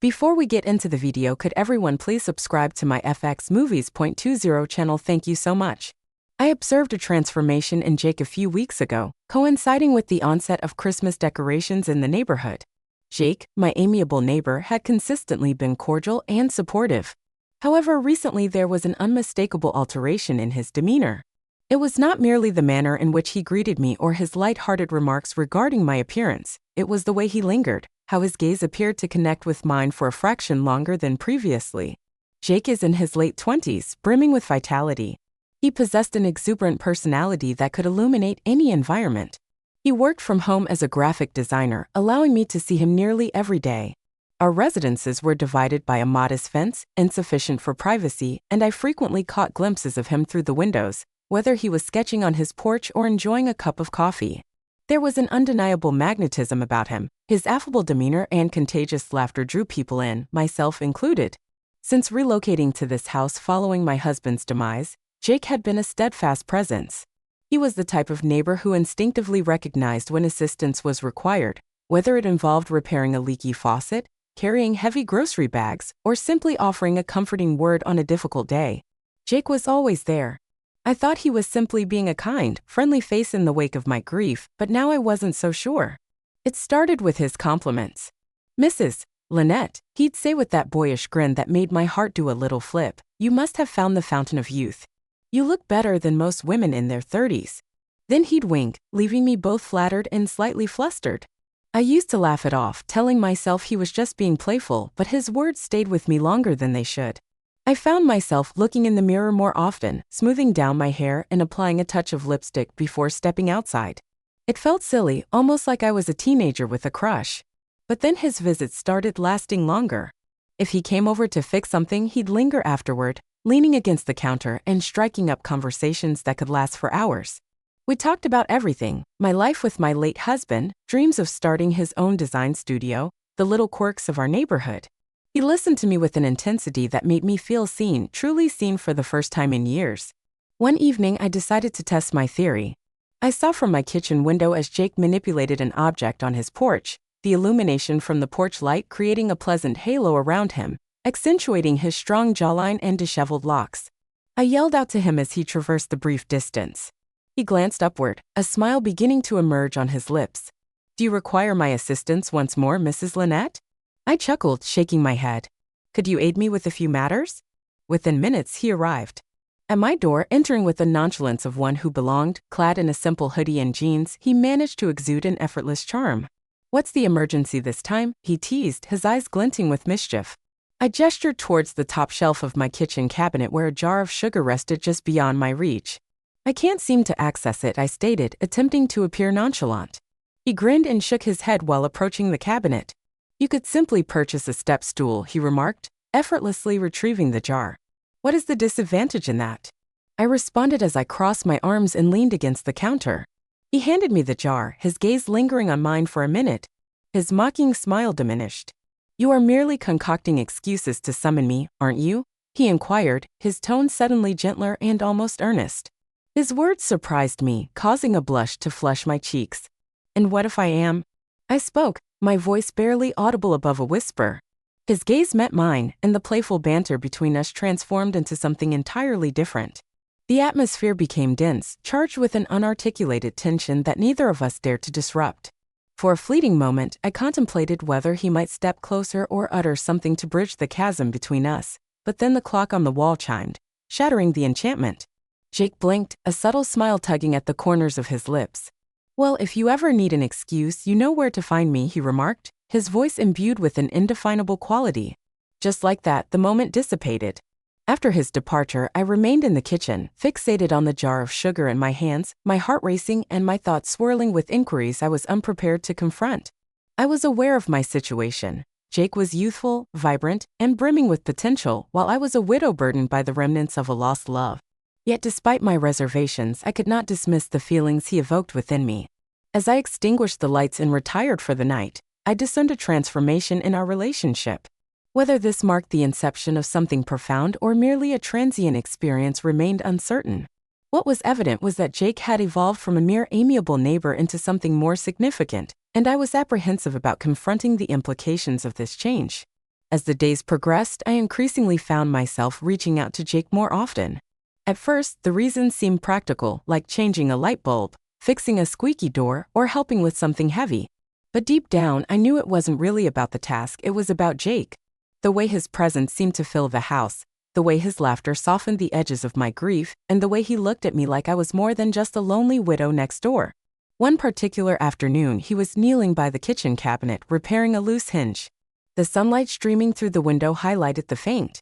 Before we get into the video, could everyone please subscribe to my FXmovies.20 channel? Thank you so much. I observed a transformation in Jake a few weeks ago, coinciding with the onset of Christmas decorations in the neighborhood. Jake, my amiable neighbor, had consistently been cordial and supportive. However, recently there was an unmistakable alteration in his demeanor. It was not merely the manner in which he greeted me or his light-hearted remarks regarding my appearance, it was the way he lingered, how his gaze appeared to connect with mine for a fraction longer than previously. Jake is in his late 20s, brimming with vitality. He possessed an exuberant personality that could illuminate any environment. He worked from home as a graphic designer, allowing me to see him nearly every day. Our residences were divided by a modest fence, insufficient for privacy, and I frequently caught glimpses of him through the windows, whether he was sketching on his porch or enjoying a cup of coffee. There was an undeniable magnetism about him. His affable demeanor and contagious laughter drew people in, myself included. Since relocating to this house following my husband's demise, Jake had been a steadfast presence. He was the type of neighbor who instinctively recognized when assistance was required, whether it involved repairing a leaky faucet, carrying heavy grocery bags, or simply offering a comforting word on a difficult day. Jake was always there. I thought he was simply being a kind, friendly face in the wake of my grief, but now I wasn't so sure. It started with his compliments. "Mrs. Lynette," he'd say with that boyish grin that made my heart do a little flip, "you must have found the fountain of youth. You look better than most women in their 30s. Then he'd wink, leaving me both flattered and slightly flustered. I used to laugh it off, telling myself he was just being playful, but his words stayed with me longer than they should. I found myself looking in the mirror more often, smoothing down my hair and applying a touch of lipstick before stepping outside. It felt silly, almost like I was a teenager with a crush. But then his visits started lasting longer. If he came over to fix something, he'd linger afterward, leaning against the counter and striking up conversations that could last for hours. We talked about everything: my life with my late husband, dreams of starting his own design studio, the little quirks of our neighborhood. He listened to me with an intensity that made me feel seen, truly seen for the first time in years. One evening, I decided to test my theory. I saw from my kitchen window as Jake manipulated an object on his porch, the illumination from the porch light creating a pleasant halo around him, accentuating his strong jawline and disheveled locks. I yelled out to him as he traversed the brief distance. He glanced upward, a smile beginning to emerge on his lips. "Do you require my assistance once more, Mrs. Lynette?" I chuckled, shaking my head. "Could you aid me with a few matters?" Within minutes, he arrived. At my door, entering with the nonchalance of one who belonged, clad in a simple hoodie and jeans, he managed to exude an effortless charm. "What's the emergency this time?" he teased, his eyes glinting with mischief. I gestured towards the top shelf of my kitchen cabinet where a jar of sugar rested just beyond my reach. "I can't seem to access it," I stated, attempting to appear nonchalant. He grinned and shook his head while approaching the cabinet. "You could simply purchase a step stool," he remarked, effortlessly retrieving the jar. "What is the disadvantage in that?" I responded as I crossed my arms and leaned against the counter. He handed me the jar, his gaze lingering on mine for a minute. His mocking smile diminished. "You are merely concocting excuses to summon me, aren't you?" he inquired, his tone suddenly gentler and almost earnest. His words surprised me, causing a blush to flush my cheeks. "And what if I am?" I spoke, my voice barely audible above a whisper. His gaze met mine, and the playful banter between us transformed into something entirely different. The atmosphere became dense, charged with an unarticulated tension that neither of us dared to disrupt. For a fleeting moment, I contemplated whether he might step closer or utter something to bridge the chasm between us, but then the clock on the wall chimed, shattering the enchantment. Jake blinked, a subtle smile tugging at the corners of his lips. "Well, if you ever need an excuse, you know where to find me," he remarked, his voice imbued with an indefinable quality. Just like that, the moment dissipated. After his departure, I remained in the kitchen, fixated on the jar of sugar in my hands, my heart racing and my thoughts swirling with inquiries I was unprepared to confront. I was aware of my situation. Jake was youthful, vibrant, and brimming with potential, while I was a widow burdened by the remnants of a lost love. Yet despite my reservations, I could not dismiss the feelings he evoked within me. As I extinguished the lights and retired for the night, I discerned a transformation in our relationship. Whether this marked the inception of something profound or merely a transient experience remained uncertain. What was evident was that Jake had evolved from a mere amiable neighbor into something more significant, and I was apprehensive about confronting the implications of this change. As the days progressed, I increasingly found myself reaching out to Jake more often. At first, the reasons seemed practical, like changing a light bulb, fixing a squeaky door, or helping with something heavy. But deep down, I knew it wasn't really about the task, it was about Jake. The way his presence seemed to fill the house, the way his laughter softened the edges of my grief, and the way he looked at me like I was more than just a lonely widow next door. One particular afternoon, he was kneeling by the kitchen cabinet, repairing a loose hinge. The sunlight streaming through the window highlighted the faint.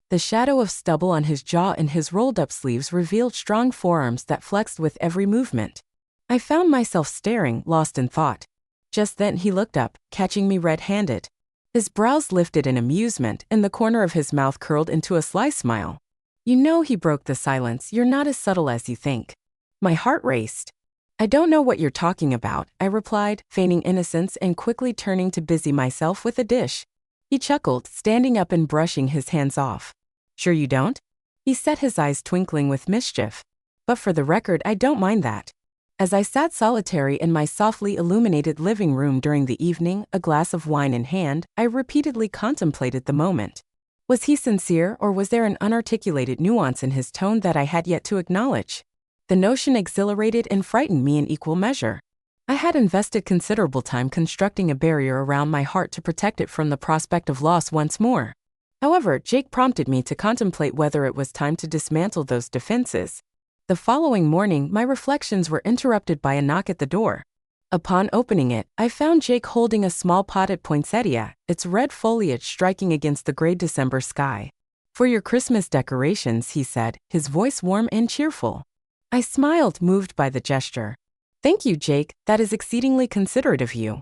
The shadow of stubble on his jaw and his rolled-up sleeves revealed strong forearms that flexed with every movement. I found myself staring, lost in thought. Just then he looked up, catching me red-handed. His brows lifted in amusement, and the corner of his mouth curled into a sly smile. "You know," he broke the silence, "you're not as subtle as you think." My heart raced. "I don't know what you're talking about," I replied, feigning innocence and quickly turning to busy myself with a dish. He chuckled, standing up and brushing his hands off. "Sure you don't?" He said, his eyes twinkling with mischief. "But for the record, I don't mind that." As I sat solitary in my softly illuminated living room during the evening, a glass of wine in hand, I repeatedly contemplated the moment. Was he sincere, or was there an unarticulated nuance in his tone that I had yet to acknowledge? The notion exhilarated and frightened me in equal measure. I had invested considerable time constructing a barrier around my heart to protect it from the prospect of loss once more. However, Jake prompted me to contemplate whether it was time to dismantle those defenses. The following morning, my reflections were interrupted by a knock at the door. Upon opening it, I found Jake holding a small potted poinsettia, its red foliage striking against the gray December sky. "For your Christmas decorations," he said, his voice warm and cheerful. I smiled, moved by the gesture. "Thank you, Jake, that is exceedingly considerate of you."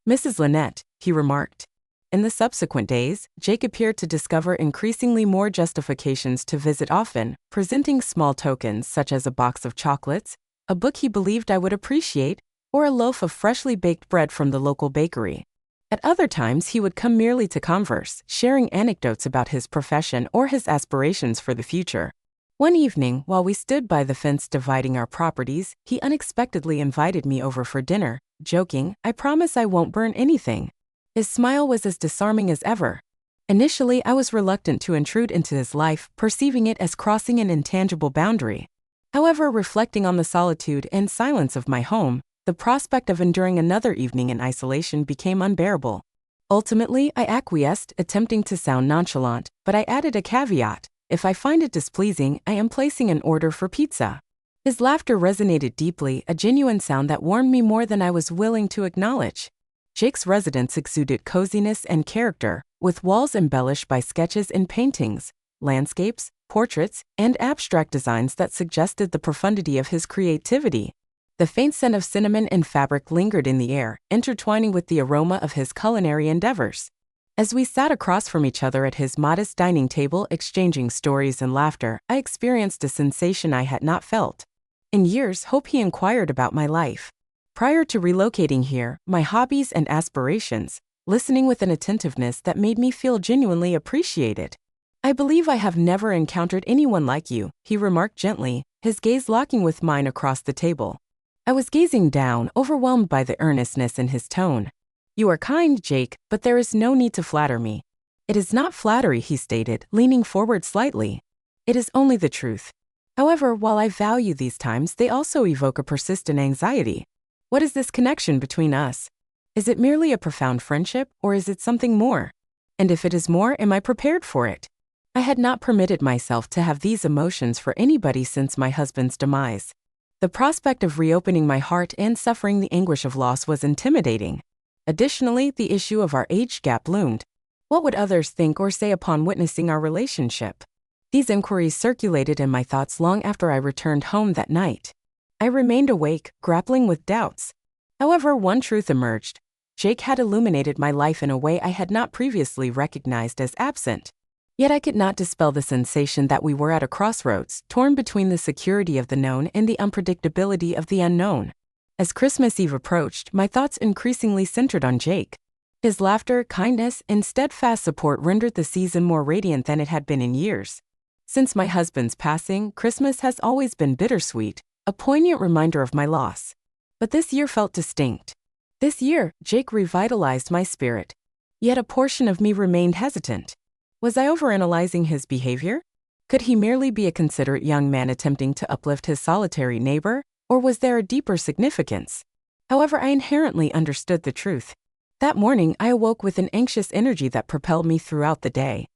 "Mrs. Lynette," he remarked. In the subsequent days, Jake appeared to discover increasingly more justifications to visit often, presenting small tokens such as a box of chocolates, a book he believed I would appreciate, or a loaf of freshly baked bread from the local bakery. At other times, he would come merely to converse, sharing anecdotes about his profession or his aspirations for the future. One evening, while we stood by the fence dividing our properties, he unexpectedly invited me over for dinner, joking, "I promise I won't burn anything." His smile was as disarming as ever. Initially, I was reluctant to intrude into his life, perceiving it as crossing an intangible boundary. However, reflecting on the solitude and silence of my home, the prospect of enduring another evening in isolation became unbearable. Ultimately, I acquiesced, attempting to sound nonchalant, but I added a caveat: "If I find it displeasing, I am placing an order for pizza." His laughter resonated deeply, a genuine sound that warmed me more than I was willing to acknowledge. Jake's residence exuded coziness and character, with walls embellished by sketches and paintings, landscapes, portraits, and abstract designs that suggested the profundity of his creativity. The faint scent of cinnamon and fabric lingered in the air, intertwining with the aroma of his culinary endeavors. As we sat across from each other at his modest dining table exchanging stories and laughter, I experienced a sensation I had not felt in years. Hope. He inquired about my life. Prior to relocating here, my hobbies and aspirations, listening with an attentiveness that made me feel genuinely appreciated. "I believe I have never encountered anyone like you," he remarked gently, his gaze locking with mine across the table. I was gazing down, overwhelmed by the earnestness in his tone. "You are kind, Jake, but there is no need to flatter me." "It is not flattery," he stated, leaning forward slightly. "It is only the truth. However, while I value these times, they also evoke a persistent anxiety. What is this connection between us? Is it merely a profound friendship, or is it something more? And if it is more, am I prepared for it?" I had not permitted myself to have these emotions for anybody since my husband's demise. The prospect of reopening my heart and suffering the anguish of loss was intimidating. Additionally, the issue of our age gap loomed. What would others think or say upon witnessing our relationship? These inquiries circulated in my thoughts long after I returned home that night. I remained awake, grappling with doubts. However, one truth emerged. Jake had illuminated my life in a way I had not previously recognized as absent. Yet I could not dispel the sensation that we were at a crossroads, torn between the security of the known and the unpredictability of the unknown. As Christmas Eve approached, my thoughts increasingly centered on Jake. His laughter, kindness, and steadfast support rendered the season more radiant than it had been in years. Since my husband's passing, Christmas has always been bittersweet, a poignant reminder of my loss. But this year felt distinct. This year, Jake revitalized my spirit. Yet a portion of me remained hesitant. Was I overanalyzing his behavior? Could he merely be a considerate young man attempting to uplift his solitary neighbor, or was there a deeper significance? However, I inherently understood the truth. That morning, I awoke with an anxious energy that propelled me throughout the day.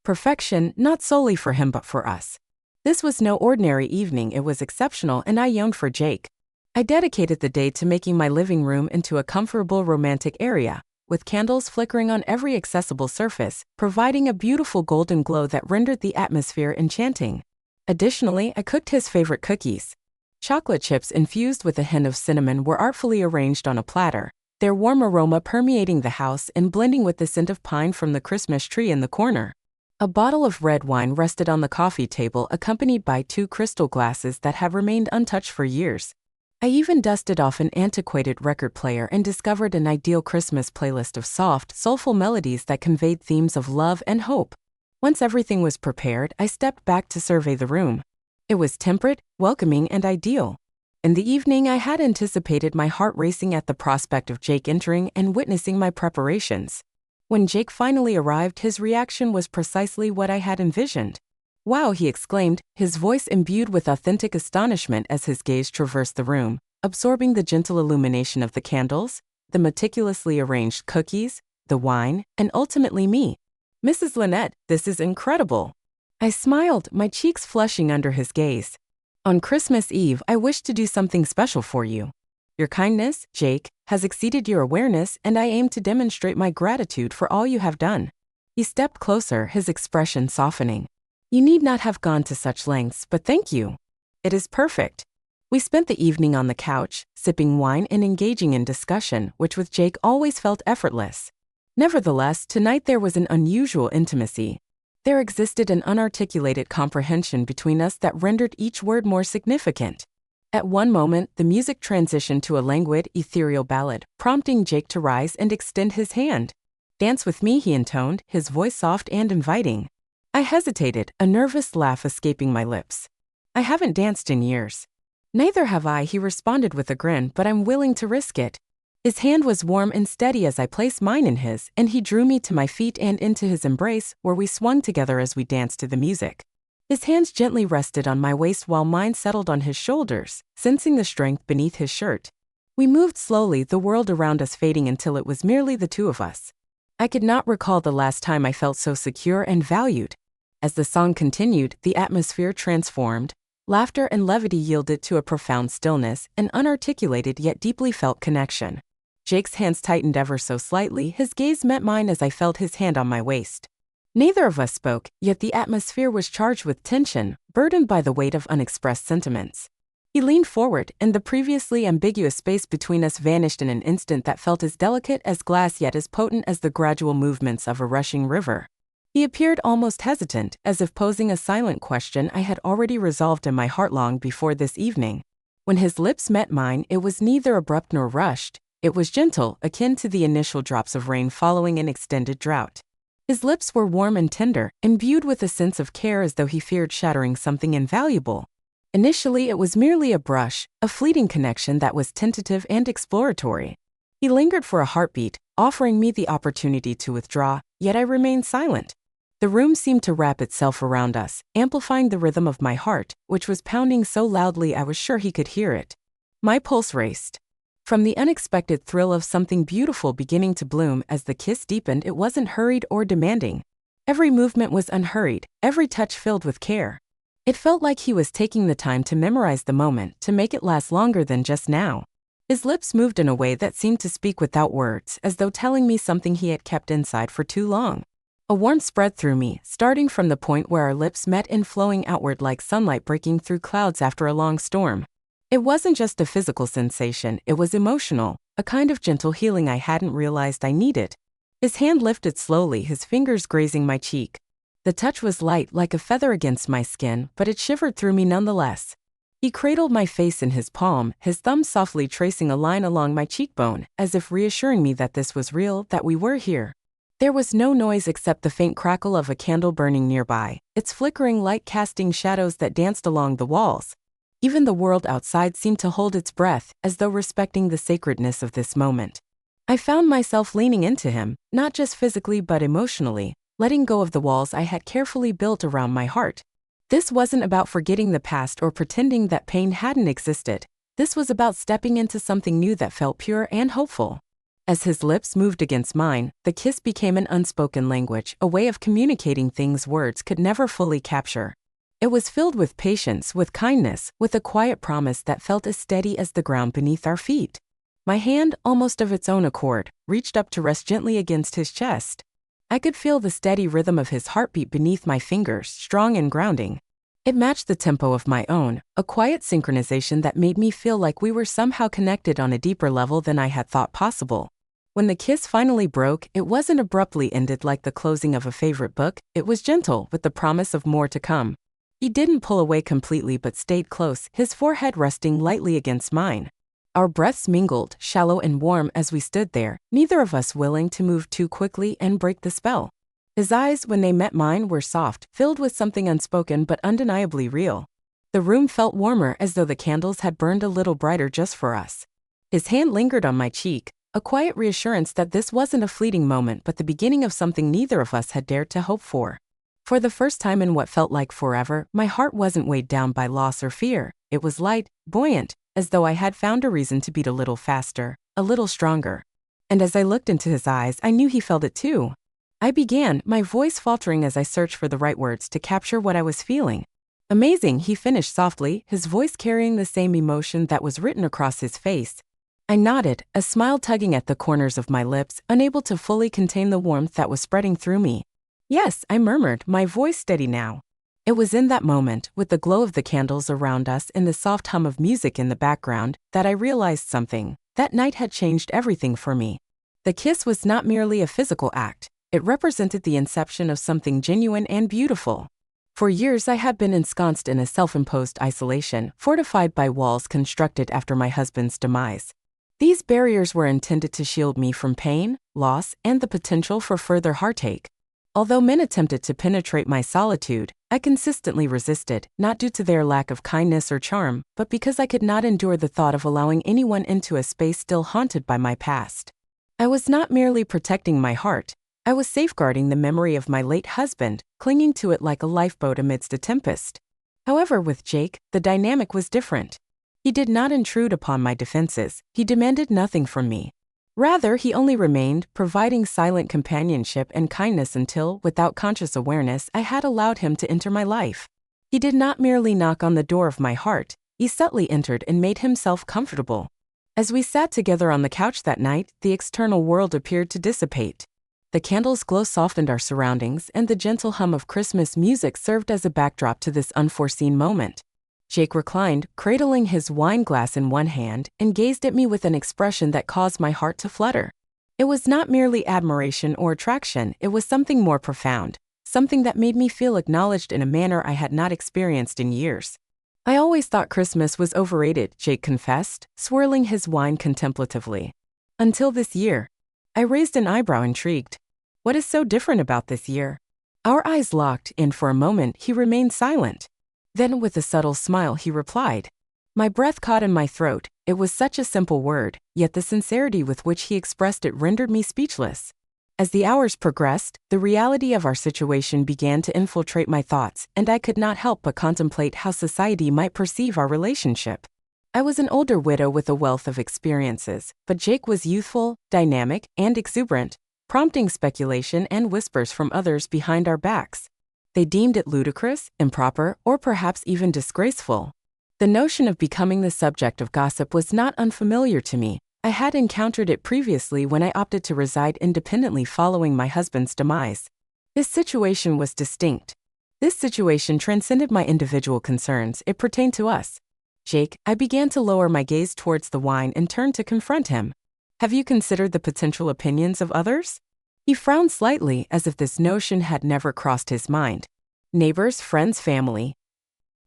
Perfection, not solely for him but for us. This was no ordinary evening, it was exceptional, and I yearned for Jake. I dedicated the day to making my living room into a comfortable romantic area, with candles flickering on every accessible surface, providing a beautiful golden glow that rendered the atmosphere enchanting. Additionally, I cooked his favorite cookies. Chocolate chips infused with a hint of cinnamon were artfully arranged on a platter, their warm aroma permeating the house and blending with the scent of pine from the Christmas tree in the corner. A bottle of red wine rested on the coffee table, accompanied by 2 crystal glasses that have remained untouched for years. I even dusted off an antiquated record player and discovered an ideal Christmas playlist of soft, soulful melodies that conveyed themes of love and hope. Once everything was prepared, I stepped back to survey the room. It was temperate, welcoming, and ideal. In the evening, I had anticipated, my heart racing at the prospect of Jake entering and witnessing my preparations. When Jake finally arrived, his reaction was precisely what I had envisioned. "Wow," he exclaimed, his voice imbued with authentic astonishment as his gaze traversed the room, absorbing the gentle illumination of the candles, the meticulously arranged cookies, the wine, and ultimately me. "Mrs. Lynette, this is incredible." I smiled, my cheeks flushing under his gaze. "On Christmas Eve, I wish to do something special for you. Your kindness, Jake, has exceeded your awareness, and I aim to demonstrate my gratitude for all you have done." He stepped closer, his expression softening. "You need not have gone to such lengths, but thank you. It is perfect." We spent the evening on the couch, sipping wine and engaging in discussion, which with Jake always felt effortless. Nevertheless, tonight there was an unusual intimacy. There existed an unarticulated comprehension between us that rendered each word more significant. At one moment, the music transitioned to a languid, ethereal ballad, prompting Jake to rise and extend his hand. "Dance with me," he intoned, his voice soft and inviting. I hesitated, a nervous laugh escaping my lips. "I haven't danced in years." "Neither have I," he responded with a grin, "but I'm willing to risk it." His hand was warm and steady as I placed mine in his, and he drew me to my feet and into his embrace, where we swung together as we danced to the music. His hands gently rested on my waist while mine settled on his shoulders, sensing the strength beneath his shirt. We moved slowly, the world around us fading until it was merely the two of us. I could not recall the last time I felt so secure and valued. As the song continued, the atmosphere transformed. Laughter and levity yielded to a profound stillness, an unarticulated yet deeply felt connection. Jake's hands tightened ever so slightly, his gaze met mine as I felt his hand on my waist. Neither of us spoke, yet the atmosphere was charged with tension, burdened by the weight of unexpressed sentiments. He leaned forward, and the previously ambiguous space between us vanished in an instant that felt as delicate as glass yet as potent as the gradual movements of a rushing river. He appeared almost hesitant, as if posing a silent question I had already resolved in my heart long before this evening. When his lips met mine, it was neither abrupt nor rushed. It was gentle, akin to the initial drops of rain following an extended drought. His lips were warm and tender, imbued with a sense of care as though he feared shattering something invaluable. Initially, it was merely a brush, a fleeting connection that was tentative and exploratory. He lingered for a heartbeat, offering me the opportunity to withdraw, yet I remained silent. The room seemed to wrap itself around us, amplifying the rhythm of my heart, which was pounding so loudly I was sure he could hear it. My pulse raced. From the unexpected thrill of something beautiful beginning to bloom, as the kiss deepened, it wasn't hurried or demanding. Every movement was unhurried, every touch filled with care. It felt like he was taking the time to memorize the moment, to make it last longer than just now. His lips moved in a way that seemed to speak without words, as though telling me something he had kept inside for too long. A warmth spread through me, starting from the point where our lips met and flowing outward like sunlight breaking through clouds after a long storm. It wasn't just a physical sensation, it was emotional, a kind of gentle healing I hadn't realized I needed. His hand lifted slowly, his fingers grazing my cheek. The touch was light, like a feather against my skin, but it shivered through me nonetheless. He cradled my face in his palm, his thumb softly tracing a line along my cheekbone, as if reassuring me that this was real, that we were here. There was no noise except the faint crackle of a candle burning nearby, its flickering light casting shadows that danced along the walls. Even the world outside seemed to hold its breath, as though respecting the sacredness of this moment. I found myself leaning into him, not just physically but emotionally, letting go of the walls I had carefully built around my heart. This wasn't about forgetting the past or pretending that pain hadn't existed. This was about stepping into something new that felt pure and hopeful. As his lips moved against mine, the kiss became an unspoken language, a way of communicating things words could never fully capture. It was filled with patience, with kindness, with a quiet promise that felt as steady as the ground beneath our feet. My hand, almost of its own accord, reached up to rest gently against his chest. I could feel the steady rhythm of his heartbeat beneath my fingers, strong and grounding. It matched the tempo of my own, a quiet synchronization that made me feel like we were somehow connected on a deeper level than I had thought possible. When the kiss finally broke, it wasn't abruptly ended like the closing of a favorite book. It was gentle, with the promise of more to come. He didn't pull away completely but stayed close, his forehead resting lightly against mine. Our breaths mingled, shallow and warm as we stood there, neither of us willing to move too quickly and break the spell. His eyes, when they met mine, were soft, filled with something unspoken but undeniably real. The room felt warmer, as though the candles had burned a little brighter just for us. His hand lingered on my cheek, a quiet reassurance that this wasn't a fleeting moment but the beginning of something neither of us had dared to hope for. For the first time in what felt like forever, my heart wasn't weighed down by loss or fear. It was light, buoyant, as though I had found a reason to beat a little faster, a little stronger. And as I looked into his eyes, I knew he felt it too. I began, my voice faltering as I searched for the right words to capture what I was feeling. Amazing, he finished softly, his voice carrying the same emotion that was written across his face. I nodded, a smile tugging at the corners of my lips, unable to fully contain the warmth that was spreading through me. Yes, I murmured, my voice steady now. It was in that moment, with the glow of the candles around us and the soft hum of music in the background, that I realized something. That night had changed everything for me. The kiss was not merely a physical act. It represented the inception of something genuine and beautiful. For years I had been ensconced in a self-imposed isolation, fortified by walls constructed after my husband's demise. These barriers were intended to shield me from pain, loss, and the potential for further heartache. Although men attempted to penetrate my solitude, I consistently resisted, not due to their lack of kindness or charm, but because I could not endure the thought of allowing anyone into a space still haunted by my past. I was not merely protecting my heart. I was safeguarding the memory of my late husband, clinging to it like a lifeboat amidst a tempest. However, with Jake, the dynamic was different. He did not intrude upon my defenses. He demanded nothing from me. Rather, he only remained, providing silent companionship and kindness until, without conscious awareness, I had allowed him to enter my life. He did not merely knock on the door of my heart. He subtly entered and made himself comfortable. As we sat together on the couch that night, the external world appeared to dissipate. The candles' glow softened our surroundings, and the gentle hum of Christmas music served as a backdrop to this unforeseen moment. Jake reclined, cradling his wine glass in one hand, and gazed at me with an expression that caused my heart to flutter. It was not merely admiration or attraction, it was something more profound, something that made me feel acknowledged in a manner I had not experienced in years. I always thought Christmas was overrated, Jake confessed, swirling his wine contemplatively. Until this year. I raised an eyebrow, intrigued. What is so different about this year? Our eyes locked, and for a moment he remained silent. Then, with a subtle smile, he replied. My breath caught in my throat. It was such a simple word, yet the sincerity with which he expressed it rendered me speechless. As the hours progressed, the reality of our situation began to infiltrate my thoughts, and I could not help but contemplate how society might perceive our relationship. I was an older widow with a wealth of experiences, but Jake was youthful, dynamic, and exuberant, prompting speculation and whispers from others behind our backs. They deemed it ludicrous, improper, or perhaps even disgraceful. The notion of becoming the subject of gossip was not unfamiliar to me. I had encountered it previously when I opted to reside independently following my husband's demise. This situation was distinct. This situation transcended my individual concerns. It pertained to us. Jake, I began to lower my gaze towards the wine and turned to confront him. Have you considered the potential opinions of others? He frowned slightly, as if this notion had never crossed his mind. Neighbors, friends, family.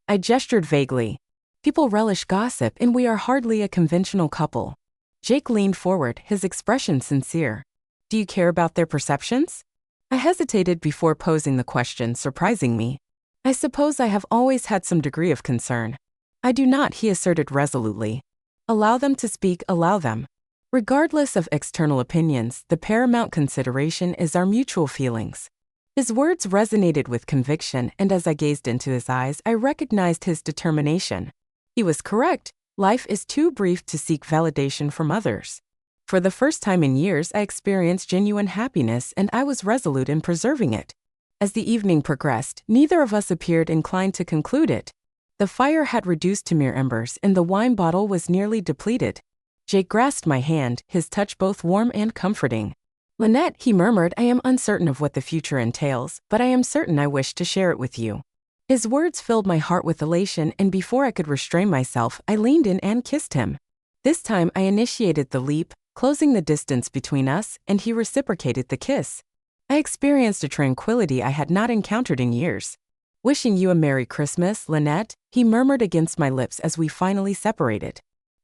I gestured vaguely. People relish gossip, and we are hardly a conventional couple. Jake leaned forward, his expression sincere. Do you care about their perceptions? I hesitated before posing the question, surprising me. I suppose I have always had some degree of concern. I do not, he asserted resolutely. Allow them to speak, allow them. Regardless of external opinions, the paramount consideration is our mutual feelings. His words resonated with conviction, and as I gazed into his eyes, I recognized his determination. He was correct. Life is too brief to seek validation from others. For the first time in years, I experienced genuine happiness, and I was resolute in preserving it. As the evening progressed, neither of us appeared inclined to conclude it. The fire had reduced to mere embers, and the wine bottle was nearly depleted. Jake grasped my hand, his touch both warm and comforting. "Lynette," he murmured, "I am uncertain of what the future entails, but I am certain I wish to share it with you." His words filled my heart with elation, and before I could restrain myself, I leaned in and kissed him. This time I initiated the leap, closing the distance between us, and he reciprocated the kiss. I experienced a tranquility I had not encountered in years. "Wishing you a Merry Christmas, Lynette," he murmured against my lips as we finally separated.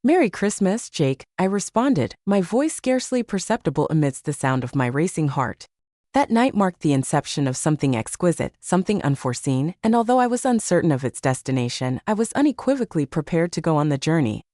"Merry Christmas, Jake," I responded, my voice scarcely perceptible amidst the sound of my racing heart. That night marked the inception of something exquisite, something unforeseen, and although I was uncertain of its destination, I was unequivocally prepared to go on the journey.